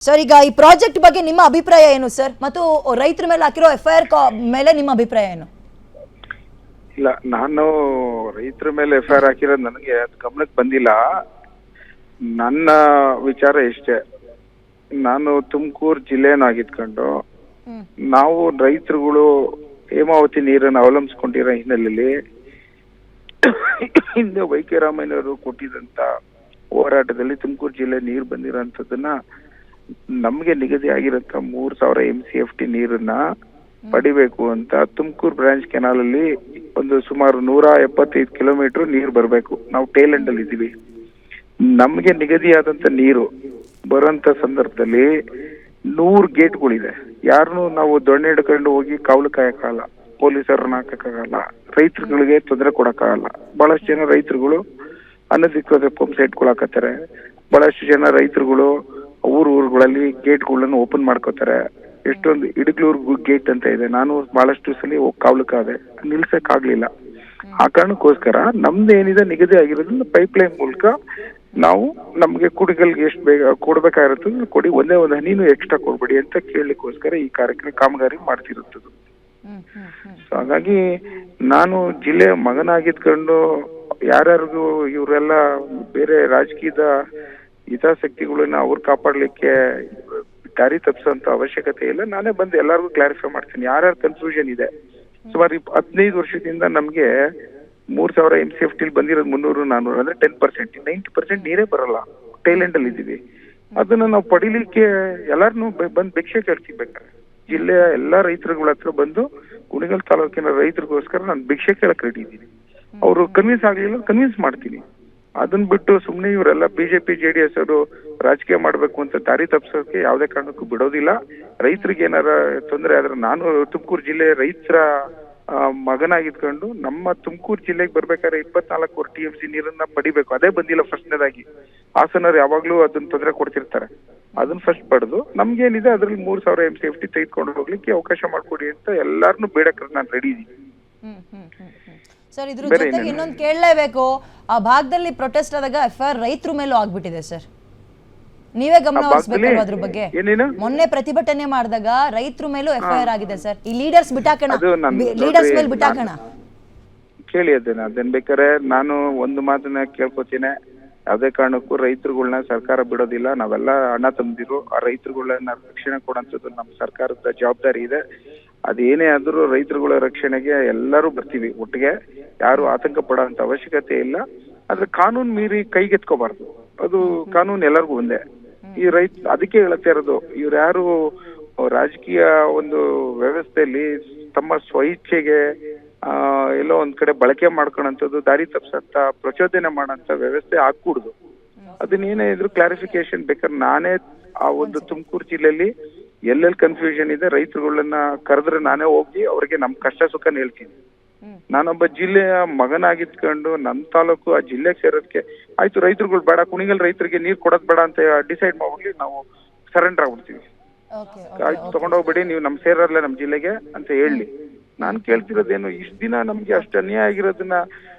Sir, ಈಗ ಈ project ಬಗ್ಗೆ ನಿಮ್ಮ ಅಭಿಪ್ರಾಯ ಏನು ಸರ್? ಮತ್ತು ರೈತರ ಮೇಲೆ ಹಾಕಿರೋ FIR ಮೇಲೆ ನಿಮ್ಮ ಅಭಿಪ್ರಾಯ ಏನು? ಇಲ್ಲ, ನಾನು ರೈತರ ಮೇಲೆ FIR ಹಾಕಿರೋದು ನನಗೆ ಅದು ಗಮನಕ್ಕೆ ಬಂದಿಲ್ಲ. ನನ್ನ ವಿಚಾರ ಇಷ್ಟೇ, ನಾನು ತುಮಕೂರು ಜಿಲ್ಲೆನಾಗಿದ್ಕೊಂಡು ನಾವು ರೈತರುಗಳು ಹೇಮಾವತಿ ನೀರನ್ನು ಅವಲಂಬಿಸ್ಕೊಂಡಿರೋ ಹಿನ್ನೆಲೆಯಲ್ಲಿ ಹಿಂದೆ ವೈಕೆ ರಾಮಯ್ಯನವರು ಕೊಟ್ಟಿದಂತ ಹೋರಾಟದಲ್ಲಿ ತುಮಕೂರು ಜಿಲ್ಲೆ ನೀರು ಬಂದಿರೋಂಥದ್ದನ್ನ ನಮ್ಗೆ ನಿಗದಿ ಆಗಿರಂತ 3000 MCFT ನೀರನ್ನ ಪಡಿಬೇಕು ಅಂತ ತುಮಕೂರು ಬ್ರಾಂಚ್ ಕೆನಾಲ್ ಅಲ್ಲಿ ಒಂದು ಸುಮಾರು 175 ಕಿಲೋಮೀಟರ್ ನೀರು ಬರಬೇಕು. ನಾವು ಟೇಲ್ ಎಂಡ್ ಅಲ್ಲಿ ಇದೀವಿ. ನಮ್ಗೆ ನಿಗದಿಯಾದಂತ ನೀರು ಬರೋಂತ ಸಂದರ್ಭದಲ್ಲಿ 100 ಗೇಟ್ಗಳಿದೆ. ಯಾರನ್ನು ನಾವು ದೊಣ್ಣೆ ಹಿಡ್ಕೊಂಡು ಹೋಗಿ ಕಾವಲು ಕಾಯಕ್ಕಾಗಲ್ಲ, ಪೊಲೀಸರನ್ನ ಹಾಕಕ್ಕಾಗಲ್ಲ, ರೈತರುಗಳಿಗೆ ತೊಂದರೆ ಕೊಡಕ್ಕಾಗಲ್ಲ. ಬಹಳಷ್ಟು ಜನ ರೈತರುಗಳು ಅನಧಿಕೃತ ಪಂಪ್ ಸೆಟ್ಗಳು ಹಾಕತ್ತಾರೆ. ಬಹಳಷ್ಟು ಜನ ರೈತರುಗಳು ಊರುಗಳಲ್ಲಿ ಗೇಟ್ಗಳನ್ನು ಓಪನ್ ಮಾಡ್ಕೋತಾರೆ. ಎಷ್ಟೊಂದು ಇಡಗ್ಲೂರು ಗೇಟ್ ಅಂತ ಇದೆ, ನಾನು ಬಹಳಷ್ಟು ಸಲ ಹೋಗಿ ಕಾವಲಕ್ಕಾದೆ, ನಿಲ್ಸಕ್ ಆಗ್ಲಿಲ್ಲ. ಆ ಕಾರಣಕ್ಕೋಸ್ಕರ ನಮ್ದು ಏನಿದೆ ನಿಗದಿ ಆಗಿರೋದ್ರಿಂದ ಪೈಪ್ ಲೈನ್ ಮೂಲಕ ನಾವು ನಮ್ಗೆ ಕುಡಿಗಳಿಗೆ ಎಷ್ಟು ಬೇಗ ಕೊಡ್ಬೇಕಾಗಿರುತ್ತದೆ ಕೊಡಿ, ಒಂದೇ ಒಂದು ಹನಿನೂ ಎಕ್ಸ್ಟ್ರಾ ಕೊಡ್ಬೇಡಿ ಅಂತ ಕೇಳಲಿಕ್ಕೋಸ್ಕರ ಈ ಕಾರ್ಯಕ್ರಮ ಕಾಮಗಾರಿ ಮಾಡ್ತಿರುತ್ತದೆ. ಸೊ ಹಾಗಾಗಿ ನಾನು ಜಿಲ್ಲೆಯ ಮಗನಾಗಿದ್ಕೊಂಡು ಯಾರ್ಯಾರಿಗೂ ಇವರೆಲ್ಲ ಬೇರೆ ರಾಜಕೀಯದ ಹಿತಾಸಕ್ತಿಗಳನ್ನ ಅವ್ರು ಕಾಪಾಡ್ಲಿಕ್ಕೆ ದಾರಿ ತಪ್ಪಿಸೋಂತ ಅವಶ್ಯಕತೆ ಇಲ್ಲ. ನಾನೇ ಬಂದು ಎಲ್ಲರಿಗೂ ಕ್ಲಾರಿಫೈ ಮಾಡ್ತೀನಿ ಯಾರ್ಯಾರು ಕನ್ಫ್ಯೂಷನ್ ಇದೆ. ಸುಮಾರು 15 ವರ್ಷದಿಂದ ನಮ್ಗೆ 3000 MCFT ಬಂದಿರೋದು 300-400 ಅಂದ್ರೆ 10%, 90% ನೀರೇ ಬರಲ್ಲ. ಟೈಲೆಂಡ್ ಅಲ್ಲಿ ಇದೀವಿ. ಅದನ್ನ ನಾವು ಪಡಿಲಿಕ್ಕೆ ಎಲ್ಲಾರನು ಬಂದು ಭಿಕ್ಷೆ ಕೇಳ್ತಿರ್ಬೇಕಾರೆ ಜಿಲ್ಲೆಯ ಎಲ್ಲಾ ರೈತರುಗಳ ಹತ್ರ ಬಂದು ಕುಣಿಗಲ್ ತಾಲೂಕಿನ ರೈತರಿಗೋಸ್ಕರ ನಾನು ಭಿಕ್ಷೆ ಕೇಳಕ್ ರೆಡಿ ಇದ್ದೀನಿ. ಅವ್ರು ಕನ್ವಿನ್ಸ್ ಆಗ್ಲಿಲ್ಲ, ಕನ್ವಿನ್ಸ್ ಮಾಡ್ತೀನಿ. ಅದನ್ನ ಬಿಟ್ಟು ಸುಮ್ನೆ ಇವರೆಲ್ಲ BJP JDS ಅವರು ರಾಜಕೀಯ ಮಾಡ್ಬೇಕು ಅಂತ ದಾರಿ ತಪ್ಪಿಸೋಕೆ ಯಾವುದೇ ಕಾರಣಕ್ಕೂ ಬಿಡೋದಿಲ್ಲ. ರೈತರಿಗೆ ಏನಾರ ತೊಂದರೆ ಆದ್ರೆ ನಾನು ತುಮಕೂರು ಜಿಲ್ಲೆ ರೈತರ ಮಗನಾಗಿದ್ಕೊಂಡು ನಮ್ಮ ತುಮಕೂರು ಜಿಲ್ಲೆಗೆ ಬರ್ಬೇಕಾದ್ರೆ 24 TMC ನೀರನ್ನ ಪಡಿಬೇಕು. ಅದೇ ಬಂದಿಲ್ಲ ಫಸ್ಟ್ನೇದಾಗಿ. ಹಾಸನರು ಯಾವಾಗ್ಲೂ ಅದನ್ನ ತೊಂದರೆ ಕೊಡ್ತಿರ್ತಾರೆ. ಅದನ್ನ ಫಸ್ಟ್ ಪಡೆದು ನಮ್ಗೇನಿದೆ ಅದ್ರಲ್ಲಿ 3000 MCFT ತೆಗೆದುಕೊಂಡು ಹೋಗ್ಲಿಕ್ಕೆ ಅವಕಾಶ ಮಾಡ್ಕೊಡಿ ಅಂತ ಎಲ್ಲಾರನ್ನು ಬೇಡಕ್ಕೆ ನಾನು ರೆಡಿ ಇದ್ದೀನಿ. ಸರ್, ಇದ್ರ ಜೊತೆಗೆ ಇನ್ನೊಂದು ಕೇಳಲೇಬೇಕು. ಆ ಭಾಗದಲ್ಲಿ ಪ್ರೊಟೆಸ್ಟ್ ಆದಾಗ FIR ರೈತರ ಮೇಲೂ ಆಗ್ಬಿಟ್ಟಿದೆ ಸರ್. ನೀವೇ ಗಮನ ಹರಿಸಬೇಕಲ್ವಾ ಅದ್ರ ಬಗ್ಗೆ? ಮೊನ್ನೆ ಪ್ರತಿಭಟನೆ ಮಾಡಿದಾಗ ರೈತರ ಮೇಲೂ FIR ಆಗಿದೆ ಸರ್. ಈ ಲೀಡರ್ಸ್ ಬಿಟ್ಟಾಕಣ, ಲೀಡರ್ಸ್ ಮೇಲೆ ಬಿಟ್ಟಾಕಣ. ಕೇಳಿ ಅದನ್ನ ಬೇಕಾದ್ರೆ ನಾನು ಒಂದು ಮಾತನ್ನ ಕೇಳ್ಕೊತೀನಿ. ಯಾವ್ದೇ ಕಾರಣಕ್ಕೂ ರೈತರುಗಳನ್ನ ಸರ್ಕಾರ ಬಿಡೋದಿಲ್ಲ. ನಾವೆಲ್ಲ ಅಣ್ಣ ತಮ್ಮದಿರು. ಆ ರೈತರುಗಳನ್ನ ರಕ್ಷಣೆ ಕೊಡೋಂಥದ್ದು ನಮ್ಮ ಸರ್ಕಾರದ ಜವಾಬ್ದಾರಿ ಇದೆ. ಅದೇನೇ ಆದ್ರೂ ರೈತರುಗಳ ರಕ್ಷಣೆಗೆ ಎಲ್ಲರೂ ಬರ್ತೀವಿ ಒಟ್ಟಿಗೆ. ಯಾರು ಆತಂಕ ಪಡೋಂತ ಅವಶ್ಯಕತೆ ಇಲ್ಲ. ಆದ್ರೆ ಕಾನೂನು ಮೀರಿ ಕೈಗೆತ್ಕೋಬಾರ್ದು. ಅದು ಕಾನೂನು ಎಲ್ಲರಿಗೂ ಒಂದೇ. ಈ ಅದಕ್ಕೆ ಹೇಳತ್ತೆ ಇರೋದು, ಇವ್ರು ಯಾರು ರಾಜಕೀಯ ಒಂದು ವ್ಯವಸ್ಥೆಯಲ್ಲಿ ತಮ್ಮ ಸ್ವಇಚ್ಛೆಗೆ ಎಲ್ಲೋ ಒಂದ್ ಕಡೆ ಬಳಕೆ ಮಾಡ್ಕೊಳಂಥದ್ದು, ದಾರಿ ತಪ್ಸಂತ ಪ್ರಚೋದನೆ ಮಾಡೋಂಥ ವ್ಯವಸ್ಥೆ ಆಗ್ಕೂಡ್ದು. ಅದನ್ನೇನೇ ಇದ್ರು ಕ್ಲಾರಿಫಿಕೇಶನ್ ಬೇಕಾದ್ರೆ ನಾನೇ ಆ ಒಂದು ತುಮಕೂರು ಜಿಲ್ಲೆಯಲ್ಲಿ ಎಲ್ಲೆಲ್ಲಿ ಕನ್ಫ್ಯೂಷನ್ ಇದೆ ರೈತರುಗಳನ್ನ ಕರೆದ್ರೆ ನಾನೇ ಹೋಗಿ ಅವ್ರಿಗೆ ನಮ್ ಕಷ್ಟ ಸುಖ ಹೇಳ್ತೀನಿ. ನಾನೊಬ್ಬ ಜಿಲ್ಲೆಯ ಮಗನಾಗಿದ್ಕೊಂಡು ನನ್ನ ತಾಲೂಕು ಆ ಜಿಲ್ಲೆಗೆ ಸೇರೋದಕ್ಕೆ ಆಯ್ತು ರೈತರುಗಳು ಬೇಡ, ಕುಣಿಗಲ್ ರೈತರಿಗೆ ನೀರ್ ಕೊಡೋದ್ ಬೇಡ ಅಂತ ಡಿಸೈಡ್ ಮಾಡ್ಬಿಡ್ಲಿ, ನಾವು ಸರೆಂಡರ್ ಆಗ್ಬಿಡ್ತೀವಿ. ಆಯ್ತು ತಗೊಂಡೋಗ್ಬಿಡಿ, ನೀವು ನಮ್ ಸೇರಲ್ಲ ನಮ್ ಜಿಲ್ಲೆಗೆ ಅಂತ ಹೇಳಿ. ನಾನ್ ಕೇಳ್ತಿರೋದೇನು, ಇಷ್ಟ ದಿನ ನಮ್ಗೆ ಅಷ್ಟು ಅನ್ಯಾಯ ಆಗಿರೋದನ್ನ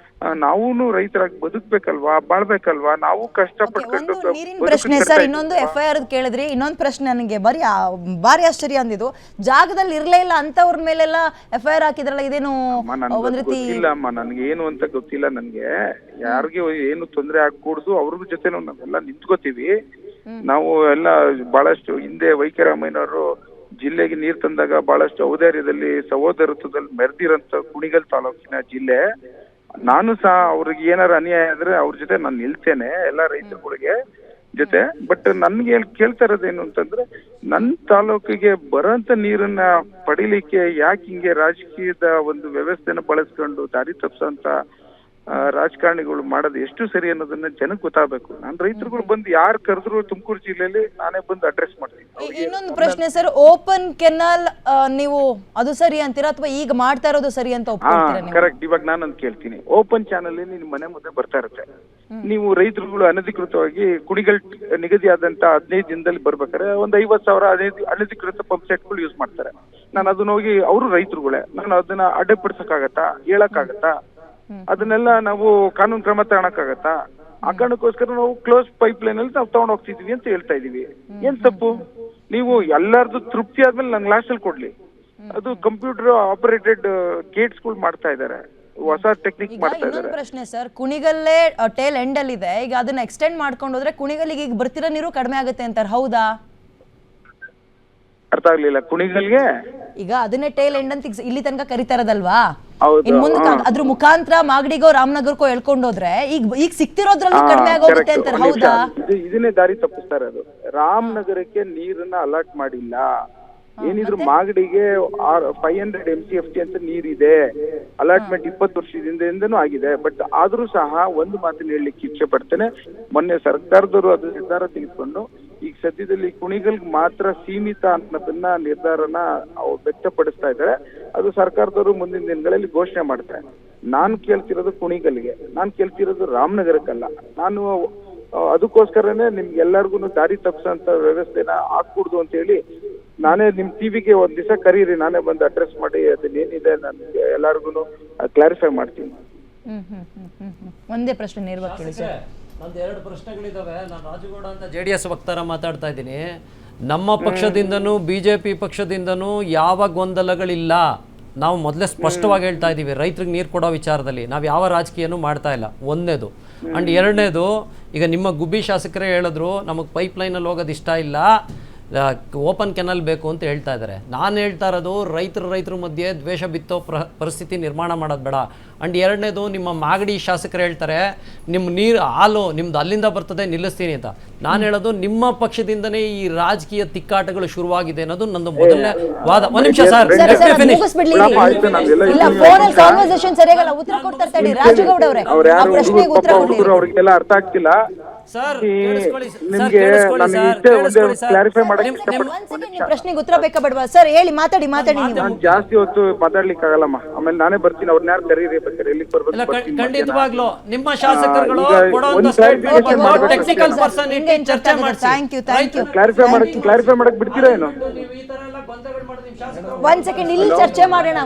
ನಾವೂನು ರೈತರಾಗಿ ಬದುಕ್ಬೇಕಲ್ವಾ, ಬಾಳ್ಬೇಕಲ್ವಾ? ನಾವು ಕಷ್ಟಪಟ್ಕೊಂಡು ನೀರಿನ ಪ್ರಶ್ನೆ ಸರ್. ಇನ್ನೊಂದು FIR ಕೇಳಿದ್ರಿ, ಇನ್ನೊಂದು ಪ್ರಶ್ನೆ ನನಗೆ ಭಾರಿ ಆಶ್ಚರ್ಯ ಅಂದಿದ್ದು, ಜಾಗದಲ್ಲಿ ಇರ್ಲೇ ಇಲ್ಲ ಅಂತವ್ರ ಮೇಲೆಲ್ಲ FIR ಹಾಕಿದ್ರಲ್ಲ, ಇದೇನು ಒಂದ್ ರೀತಿ? ಗೊತ್ತಿಲ್ಲಮ್ಮ, ನನ್ಗೆ ಏನು ಅಂತ ಗೊತ್ತಿಲ್ಲ. ನನ್ಗೆ ಯಾರಿಗೆ ಏನು ತೊಂದರೆ ಆಗ್ಕೂಡ್ದು, ಅವ್ರ ಜೊತೆ ನಾವೆಲ್ಲ ನಿಂತ್ಕೋತೀವಿ. ನಾವು ಎಲ್ಲ ಬಹಳಷ್ಟು ಹಿಂದೆ ವೈಕೆ ರಾಮಯ್ಯನವರು ಜಿಲ್ಲೆಗೆ ನೀರ್ ತಂದಾಗ ಬಹಳಷ್ಟು ಔದಾರ್ಯದಲ್ಲಿ ಸಹೋದರತ್ವದಲ್ಲಿ ಮೆರೆದಿರಂತ ಕುಣಿಗಲ್ ತಾಲೂಕಿನ ಜಿಲ್ಲೆ. ನಾನು ಸಹ ಅವ್ರಿಗೆ ಏನಾರ ಅನ್ಯಾಯ ಆದ್ರೆ ಅವ್ರ ಜೊತೆ ನಾನು ನಿಲ್ತೇನೆ, ಎಲ್ಲಾ ರೈತರುಗಳಿಗೆ ಜೊತೆ. ಬಟ್ ನನ್ಗೆ ಕೇಳ್ತಾ ಇರೋದೇನು ಅಂತಂದ್ರೆ, ನನ್ ತಾಲೂಕಿಗೆ ಬರೋಂತ ನೀರನ್ನ ಪಡಿಲಿಕ್ಕೆ ಯಾಕೆ ಹಿಂಗೆ ರಾಜಕೀಯದ ಒಂದು ವ್ಯವಸ್ಥೆನ ಬಳಸ್ಕೊಂಡು ದಾರಿ ತಪ್ಸಂತ ರಾಜಕಾರಣಿಗಳು ಮಾಡೋದು ಎಷ್ಟು ಸರಿ ಅನ್ನೋದನ್ನ ಜನಕ್ಕೆ ಗೊತ್ತಾಗಬೇಕು. ನಾನು ರೈತರುಗಳು ಬಂದು ಯಾರು ಕರೆದ್ರು ತುಮಕೂರು ಜಿಲ್ಲೆಯಲ್ಲಿ ನಾನೇ ಬಂದು ಅಡ್ರೆಸ್ ಮಾಡ್ತೀನಿ. ಇನ್ನೊಂದು ಪ್ರಶ್ನೆ ಸರ್, ಓಪನ್ ಕೆನಾಲ್ ನೀವು ಅದು ಸರಿ ಅಂತೀರಾ ಅಥವಾ ಈಗ ಮಾಡ್ತಾ ಇರೋದು ಸರಿ ಅಂತ ಒಪ್ಕೊಳ್ತೀರಾ? ಕರೆಕ್ಟ್. ಇವಾಗ ನಾನು ಕೇಳ್ತೀನಿ, ಓಪನ್ ಚಾನಲ್ ನಿನ್ ಮನೆ ಮುಂದೆ ಬರ್ತಾ ಇರುತ್ತೆ. ನೀವು ರೈತರುಗಳು ಅನಧಿಕೃತವಾಗಿ ಕುಣಿಗಲ್ ನಿಗದಿ ಆದಂತ 15 ದಿನದಲ್ಲಿ ಬರ್ಬೇಕಾದ್ರೆ ಒಂದು 50,000 ಅನಧಿಕೃತ ಪಂಪ್ ಸೆಟ್ಗಳು ಯೂಸ್ ಮಾಡ್ತಾರೆ. ನಾನು ಅದನ್ನ ಹೋಗಿ ಅವರು ರೈತರುಗಳೇ, ನಾನು ಅದನ್ನ ಅಡ್ಡಪಡಿಸಕ್ಕಾಗತ್ತಾ? ಹೇಳಕ್ಕಾಗತ್ತಾ? ಅದನ್ನೆಲ್ಲ ನಾವು ಕಾನೂನು ಕ್ರಮ ತಗೊಳಕ್ಕಾಗತ್ತಾ? ಆ ಕಾರಣಕ್ಕೋಸ್ಕರ ನಾವು ಕ್ಲೋಸ್ ಪೈಪ್ ಲೈನ್ ಅಲ್ಲಿ ನಾವು ತಗೊಂಡ್ ಹೋಗ್ತಿದೀವಿ ಅಂತ ಹೇಳ್ತಾ ಇದೀವಿ. ಏನ್ ತಪ್ಪು? ನೀವು ಎಲ್ಲಾರ್ದು ತೃಪ್ತಿ ಆದ್ಮೇಲೆ ನಂಗೆ ಲಾಸ್ಟ್ ಅಲ್ಲಿ ಕೊಡ್ಲಿ. ಅದು ಕಂಪ್ಯೂಟರ್ ಆಪರೇಟೆಡ್ ಗೇಟ್ಸ್ ಗಳು ಮಾಡ್ತಾ ಇದಾರೆ, ಹೊಸ ಟೆಕ್ನಿಕ್ ಮಾಡ್ತಾ ಇದಾರೆ. ಪ್ರಶ್ನೆ ಸರ್, ಕುಣಿಗಲ್ಲೇ ಟೇಲ್ ಎಂಡ್ ಅಲ್ಲಿ ಇದೆ, ಈಗ ಅದನ್ನ ಎಕ್ಸ್ಟೆಂಡ್ ಮಾಡ್ಕೊಂಡು ಹೋದ್ರೆ ಕುಣಿಗಲ್ಲಿಗೆ ಈಗ ಬರ್ತಿರೋ ನೀರು ಕಡಿಮೆ ಆಗುತ್ತೆ ಅಂತಾರೆ, ಹೌದಾ? ಅರ್ಥ ಆಗ್ಲಿಲ್ಲ. ಕುಣಿಗಲ್ಗೆ ಈಗ ಅದನ್ನೇ ಟೇಲ್ ಎಂಡ್ ಅಂತ ಇಲ್ಲಿ ತನಕ ಕರಿತಾ ಇರೋದಲ್ವಾ, ಹೌದು. ಇನ್ ಮುಂದೆ ಅದ್ರ ಮುಖಾಂತರ ಮಾಗಡಿಗೋ ರಾಮನಗರಕ್ಕೋ ಹೇಳ್ಕೊಂಡು ಹೋದ್ರೆ ಈಗ ಸಿಕ್ತಿರೋದ್ರಲ್ಲೂ ಕಡಿಮೆ ಆಗೋಗುತ್ತೆ ಅಂತಾರೆ, ಹೌದಾ? ಇದನ್ನೇ ದಾರಿ ತಪ್ಪಿಸ್ತಾ ಇರೋದು. ರಾಮನಗರಕ್ಕೆ ನೀರನ್ನ ಅಲಾಟ್ ಮಾಡಿಲ್ಲ. ಏನಿದ್ರು ಮಾಗಡಿಗೆ 500 MCFT ಅಂತ ನೀರಿದೆ, ಅಲಾಟ್ಮೆಂಟ್ 20 ವರ್ಷದಿಂದನೂ ಆಗಿದೆ. ಬಟ್ ಆದ್ರೂ ಸಹ ಒಂದು ಮಾತನ್ನ ಹೇಳಲಿಕ್ಕೆ ಇಚ್ಛೆ ಪಡ್ತೇನೆ, ಮೊನ್ನೆ ಸರ್ಕಾರದವರು ಅದು ನಿರ್ಧಾರ ತೆಗೆದುಕೊಂಡು ಈಗ ಸದ್ಯದಲ್ಲಿ ಕುಣಿಗಲ್ಗೆ ಮಾತ್ರ ಸೀಮಿತ ಅನ್ನೋದನ್ನ ನಿರ್ಧಾರನ ಅವ್ರು ವ್ಯಕ್ತಪಡಿಸ್ತಾ ಇದ್ದಾರೆ. ಅದು ಸರ್ಕಾರದವರು ಮುಂದಿನ ದಿನಗಳಲ್ಲಿ ಘೋಷಣೆ ಮಾಡ್ತಾರೆ. ನಾನು ಕೇಳ್ತಿರೋದು ಕುಣಿಗಲ್ಗೆ, ನಾನು ಕೇಳ್ತಿರೋದು ರಾಮನಗರಕ್ಕಲ್ಲ. ನಾನು ಅದಕ್ಕೋಸ್ಕರನೇ ನಿಮ್ಗೆಲ್ಲರಿಗೂ ದಾರಿ ತಪ್ಪಿಸೋಂತ ವ್ಯವಸ್ಥೆನ ಹಾಕ್ಕೊಡ್ದು ಅಂತ ಹೇಳಿ ನಾನೇ ನಿಮ್ ಟಿವಿಗೆ ಒಂದ್ ದಿವಸ ಕರೀರಿ, ನಾನೇ ಬಂದು ಅಡ್ರೆಸ್ ಮಾಡಿ ಅದನ್ನೇನಿದೆ ನನ್ಗೆ ಎಲ್ಲಾರ್ಗು ಕ್ಲಾರಿಫೈ ಮಾಡ್ತೀನಿ. ಒಂದೇ ಪ್ರಶ್ನೆ ನೇರವಾಗಿ ಕೇಳಿ ಸರ್. ನಂದು 2 ಪ್ರಶ್ನೆಗಳಿದಾವೆ. ನಾನು ರಾಜುಗೌಡ ಅಂತ JDS ವಕ್ತಾರ ಮಾತಾಡ್ತಾ ಇದ್ದೀನಿ. ನಮ್ಮ ಪಕ್ಷದಿಂದನೂ BJP ಪಕ್ಷದಿಂದನೂ ಯಾವ ಗೊಂದಲಗಳಿಲ್ಲ. ನಾವು ಮೊದಲೇ ಸ್ಪಷ್ಟವಾಗಿ ಹೇಳ್ತಾ ಇದ್ದೀವಿ, ರೈತರಿಗೆ ನೀರು ಕೊಡೋ ವಿಚಾರದಲ್ಲಿ ನಾವು ಯಾವ ರಾಜಕೀಯನೂ ಮಾಡ್ತಾ ಇಲ್ಲ, ಒಂದನೇದು. ಆ್ಯಂಡ್ ಎರಡನೇದು, ಈಗ ನಿಮ್ಮ ಗುಬ್ಬಿ ಶಾಸಕರೇ ಹೇಳಿದ್ರು ನಮಗೆ ಪೈಪ್ಲೈನಲ್ಲಿ ಹೋಗೋದು ಇಷ್ಟ ಇಲ್ಲ, ಓಪನ್ ಕೆನಲ್ ಬೇಕು ಅಂತ ಹೇಳ್ತಾ ಇದ್ದಾರೆ. ನಾನು ಹೇಳ್ತಾ ಇರೋದು ರೈತರ ಮಧ್ಯೆ ದ್ವೇಷ ಬಿತ್ತೋ ಪರಿಸ್ಥಿತಿ ನಿರ್ಮಾಣ ಮಾಡೋದು ಬೇಡ. ಆ್ಯಂಡ್ ಎರಡನೇದು, ನಿಮ್ಮ ಮಾಗಡಿ ಶಾಸಕರು ಹೇಳ್ತಾರೆ ನಿಮ್ಮ ನೀರು ಹಾಲು ನಿಮ್ದು ಅಲ್ಲಿಂದ ಬರ್ತದೆ ನಿಲ್ಲಿಸ್ತೀನಿ ಅಂತ. ನಾನು ಹೇಳೋದು ನಿಮ್ಮ ಪಕ್ಷದಿಂದನೇ ಈ ರಾಜಕೀಯ ತಿಕ್ಕಾಟಗಳು ಶುರುವಾಗಿದೆ ಅನ್ನೋದು ನಂದು ಮೊದಲನೇ ವಾದ. ಒಂದು ನಿಮಿಷ ಸರ್, ಅವ್ರಿಗೆಲ್ಲ ಅರ್ಥ ಆಗ್ತಿಲ್ಲ ಪ್ರಶ್ನೆಗೆ ಉತ್ತರ ಬೇಕಾ ಬೇಡವಾ ಸರ್? ಹೇಳಿ, ಮಾತಾಡಿ. ನಾನು ಜಾಸ್ತಿ ಹೊತ್ತು ಮಾತಾಡ್ಲಿಕ್ಕೆ ಆಗಲ್ಲಮ್ಮ, ಆಮೇಲೆ ನಾನೇ ಬರ್ತೀನಿ, ಅವ್ರನ್ನ ಯಾರು ಕರೀರಿ ಬೇಕಾದ್ರೆ ಎಲ್ಲಿಗೆ ಬರ್ಬೇಕು. ಖಂಡಿತವಾಗ್ಲೂ ನಿಮ್ಮ ಶಾಸಕರುಗಳು ಟೆಕ್ನಿಕಲ್ ಪರ್ಸನ್ ಚರ್ಚೆ ಮಾಡಿ ಕ್ಲಾರಿಫೈ ಮಾಡಕ್ ಬಿಡ್ತೀರಾ ಏನು? ಒಂದ್ ಸೆಕೆಂಡ್ ಇಲ್ಲಿ ಚರ್ಚೆ ಮಾಡೋಣ.